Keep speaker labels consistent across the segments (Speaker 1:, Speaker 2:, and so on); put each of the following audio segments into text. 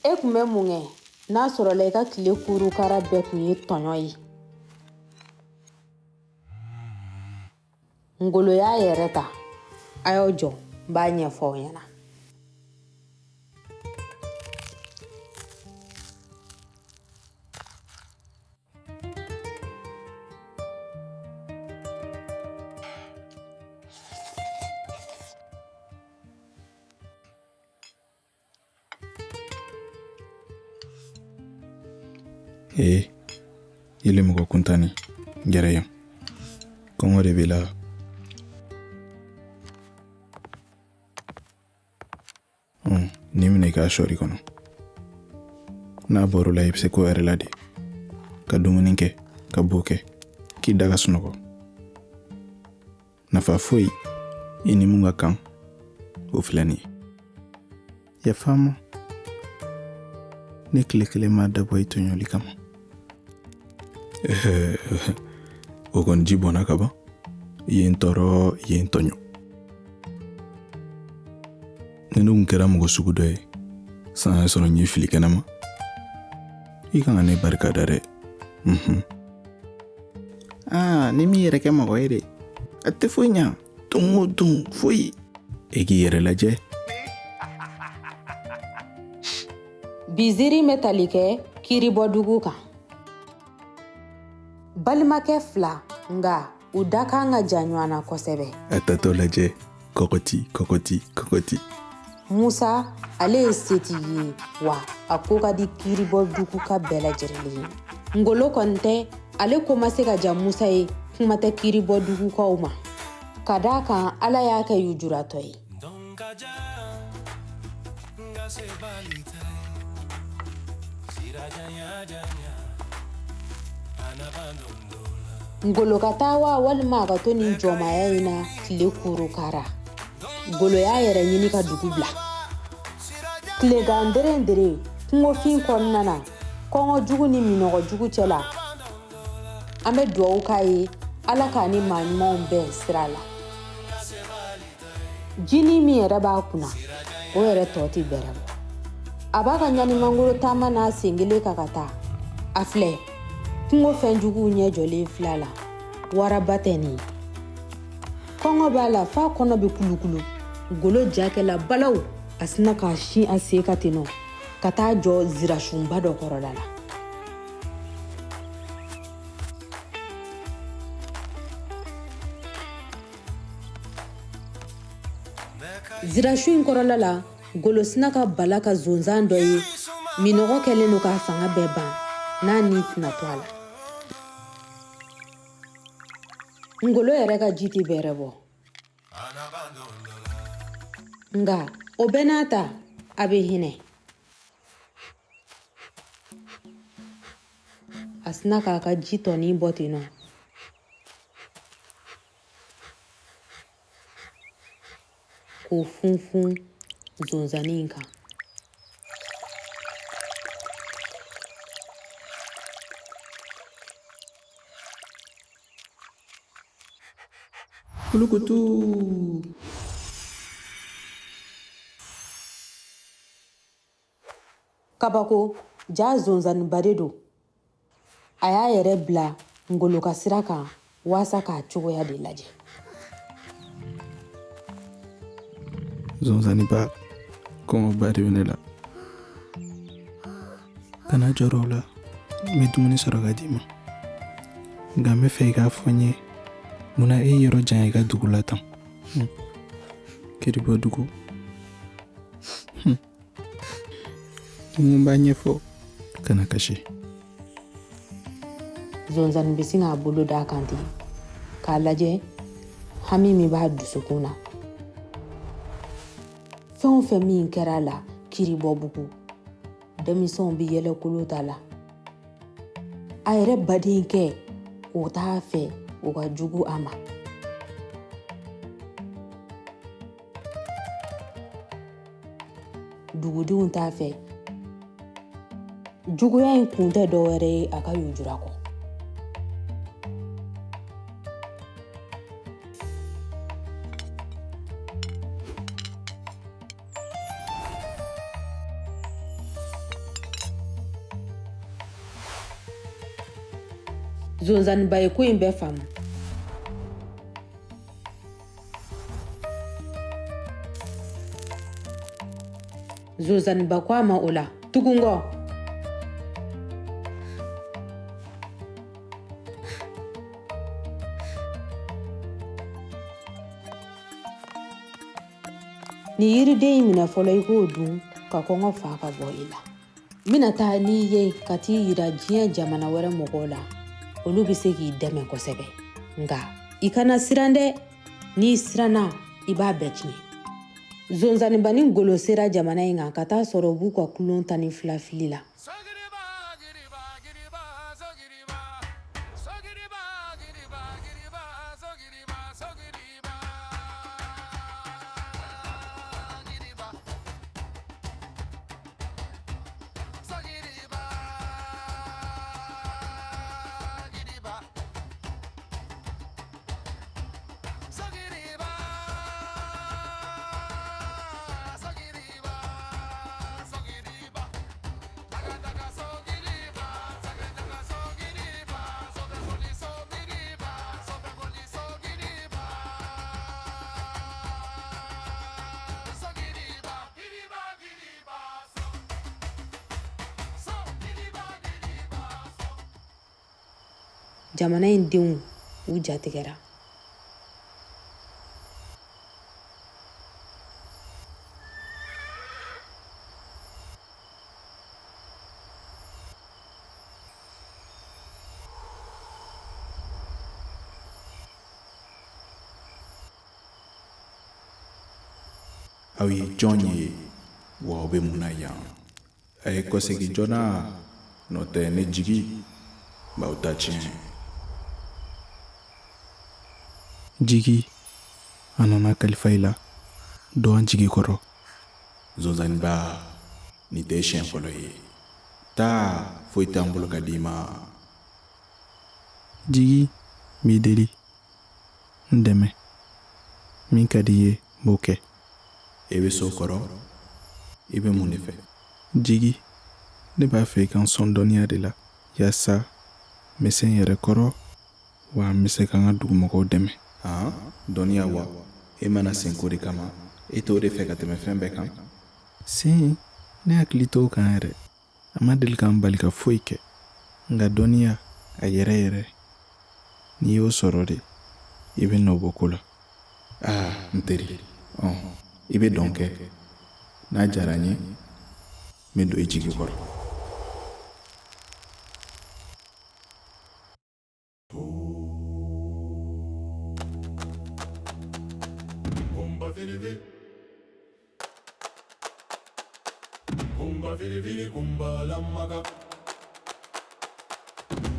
Speaker 1: E kun bɛ mun kɛ n'a sɔrɔla I ka tile kurukara bɛɛ kun ye tɔɲɔ ye? Ngolo y'a yɛrɛ ta. A y'o jɔ, n b'a ɲɛfɔ aw ɲɛna.
Speaker 2: Ile mɔgɔ kuntani gɛrɛ yan. Kɔngɔ de b'i la. Ni minɛ I k'a sɔri kɔnɔ. N'a bɔr'o la I bɛ se ko yɛrɛ la de. Ka dumuni kɛ, ka bo kɛ, k'i da ka sunɔgɔ. Nafa foyi I ni mun ka kan o filɛ nin ye. Yafa n ma. Ne tile kelen ma dabɔ I tɔɲɔli kama. O kɔni ji bɔnna ka ban. I ye n tɔɔrɔ, I ye n tɔɲɔ. Ni ne kun kɛra mɔgɔ sugu dɔ ye, san y'a sɔrɔ n ye fili kɛnɛma, I kan ka ne barika da dɛ. Ni min yɛrɛ kɛ mɔgɔ ye de, a tɛ foyi ɲa. Don o don foyi. E k'i yɛrɛ lajɛ.
Speaker 1: Bi ziiri bɛ tali kɛ Kiribɔdugu kan. Balimakɛ fila nga u da kan ka jan ɲɔgɔn na kosɛbɛ.
Speaker 2: A tatɔ lajɛ, kɔkɔti.
Speaker 1: Musa ale ye setigi ye wa a ko ka di Kiribɔdugu ka bɛɛ lajɛlen ye. Ngolo kɔni tɛ, ale commencé ka ja Musa ye kuma tɛ Kiribɔdugukaw ma. Ka d'a kan Ala y'a kɛ lujuratɔ ye. Ngolo ka taa wa walima a ka to nin jɔmaya in na tile kurukara. Ngolo y'a yɛrɛ ɲini ka dugu bila. Tilegan dere kungofin kɔnɔna na, kɔngɔ jugu ni minɔgɔ jugu cɛla. An bɛ dugawu k'a ye Ala k'a ni maa ɲumanw bɛn sira la. Jini min yɛrɛ b'a kunna, o yɛrɛ tɔ tɛ bɛrɛ bɔ. A b'a ka ɲanimangoro taama n'a sen kelen kan ka taa. A filɛ, kungo fɛn juguw ɲɛ jɔlen filɛ a la. Waraba tɛ nin ye. Kɔngɔ b'a la f'a kɔnɔ bɛ kulukulu. Ngolo jakɛla balawu a sina k'a sin a sen ka ten nɔ ka taa jɔ zirasunba dɔ kɔrɔla la. Zirasun in kɔrɔla la, Ngolo sina ka bala ka zonzan dɔ ye. Minɔgɔ kɛlen don k'a fanga bɛɛ ban n'a ni tɛna to a la. Ngolo yɛrɛ ka ji tɛ bɛrɛ bɔ. Nga o bɛɛ n'a ta, a bɛ hinɛ. A sina k'a ka ji tɔnin bɔ ten nɔ. K'o funfun zonzanin in kan.
Speaker 2: Kulukutu.
Speaker 1: Kabako, ja zonzaniba de don. A y'a yɛrɛ bila Ngolo ka sira kan waasa k'a cogoya de lajɛ.
Speaker 2: Zonzaniba, kɔngɔba de bɛ ne la. Kana jɔrɔ o la, n bɛ dumuni sɔrɔ ka d'i ma. Nka n bɛ fɛ I k'a fɔ n ye, munna e yɔrɔ jan I ka dugu la tan? Kiribɔdugu. Mun b'a ɲɛfɔ, kana kasi.
Speaker 1: Zonzani bɛ sin k'a bolo d'a kan ten k'a lajɛ hami min b'a dusukun na. Fɛn o fɛn min kɛra a la Kiribɔbugu, denmisɛnw bɛ yɛlɛ kolo ta la. A yɛrɛ badenkɛ, o t'a fɛ o ka jugu a ma. Dugudenw t'a fɛ. Juguya in kun tɛ dɔ wɛrɛ ye a ka lujura kɔ. zonzaniba ye ko in bɛɛ faamu. zonzaniba ko a ma o la tugungɔ. ni yiriden in minɛ fɔlɔ i k'o dun ka kɔngɔ fa ka bɔ i la. n bɛna taa n'i ye ka t'i yira diɲɛ jamana wɛrɛ mɔgɔw la olu bɛ se k'i dɛmɛ kosɛbɛ nka i kana siran dɛ. n'i siranna i b'a bɛɛ tiɲɛ. zonzaniba ni Ngolo sera jamana in kan ka taa sɔrɔ u b'u ka kulon 12 fili la. jamana in denw u jatigɛra.
Speaker 2: aw ye jɔn ye wa aw bɛ mun na yan? a ye kɔsegi joona n'o tɛ ne jigi b'aw ta tiɲɛ. jigi a nana kalifa i la dɔ an jigi kɔrɔ. zonzaniba nin tɛ siɲɛ fɔlɔ ye. taa foyi t'an bolo ka di ma. jigi b'i deli n dɛmɛ min ka di ye b'o kɛ. i bɛ so kɔrɔ i bɛ mun de fɛ? jigi ne b'a fɛ i ka n sɔn dɔnniya de la yaasa n bɛ se n yɛrɛ kɔrɔ wa n bɛ se ka n ka dugumɔgɔw dɛmɛ. dɔnniya wa e mana sen ko de kama e t'o de fɛ ka tɛmɛ fɛn bɛɛ kan? sen ne hakili t'o kan yɛrɛ. a ma deli k'an bali ka foyi kɛ nka dɔnniya a yɛrɛ yɛrɛ n'i y'o sɔrɔ de i bɛ nɔ bɔ ko la. n teri i bɛ dɔn kɛ n'a diyara n ye n bɛ don i jigi kɔrɔ.
Speaker 3: Kumba firi firi kumba lamaka.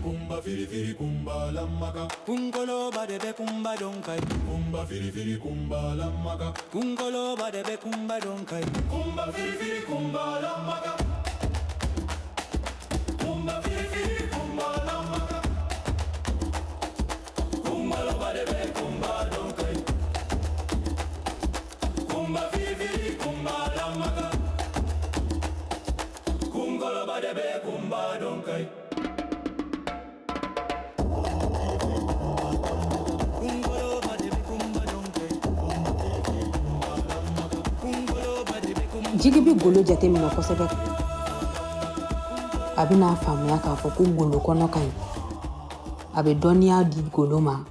Speaker 3: Kumba firi firi kumba lamaka. Kungolo badebe kumba donkai. Kumba firi firi kumba lamaka. Kungolo badebe kumba donkai. Kumba firi firi kumba lamaka. Kumba firi firi kumba lamaka. Kungolo badebe kumba donkai. Kumba firi firi kumba lamaka. Kungolo badebe kumba donkai.
Speaker 1: jigi bi Ngolo jate minɛ kosɛbɛ. a bɛna faamuya k'a fɔ ko Ngolo kɔnɔ ka ɲi. a bɛ dɔnniya di Ngolo ma.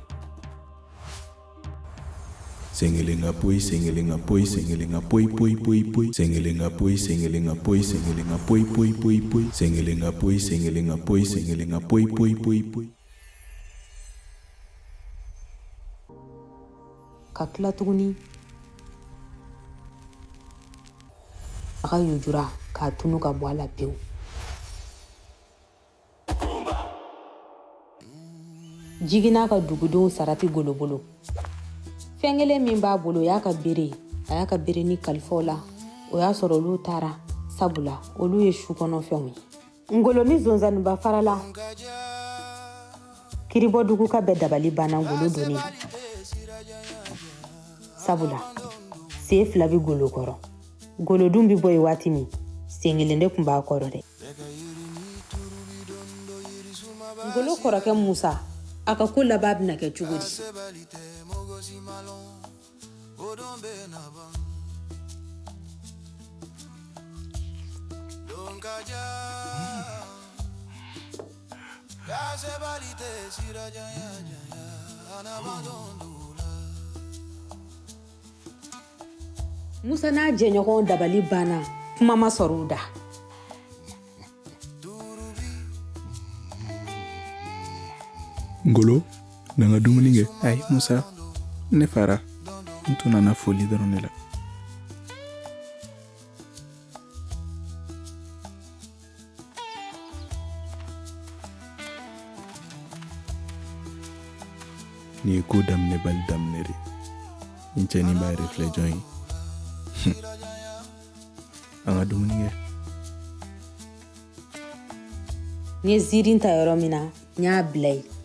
Speaker 2: sengelenga poi sengelenga poi sengelenga poi poi poi poi sengelenga poi sengelenga poi sengelenga poi poi poi poi sengelenga poi sengelenga poi sengelenga poi poi poi poi.
Speaker 1: ka tila tuguni a ka yojura k'a tunu ka bɔ a la pewu. jigi n'a ka dugudenw sarati Ngolo bolo. fɛn kelen min b'a bolo o y'a ka bere ye. a y'a ka bere ni kalifaw la o y'a sɔrɔ olu taara sabula olu ye su kɔnɔfɛnw ye. Ngolo ni zonzaniba farala kiribɔdugu ka bɛɛ dabali banna Ngolo donni na. sabula sen 2 bi Ngolo kɔrɔ. Ngolo dun bi bɔ yen waati min sen 1 de tun b'a kɔrɔ dɛ. Ngolo kɔrɔkɛ Musa a ka ko laban bɛna kɛ cogo di? Musa n'a jɛɲɔgɔn dabali banna, kuma ma sɔrɔ u da.
Speaker 2: Ngolo, n'an ka dumuni kɛ. Ayi, Musa, ne fara. N tun nana foli dɔrɔn de la. Ni ye ko daminɛ bali daminɛ de. N cɛnin b'a yɛrɛ filɛ jɔn ye. An ka dumuni kɛ.
Speaker 1: N ye ziiri ta yɔrɔ min na, n y'a bila yen.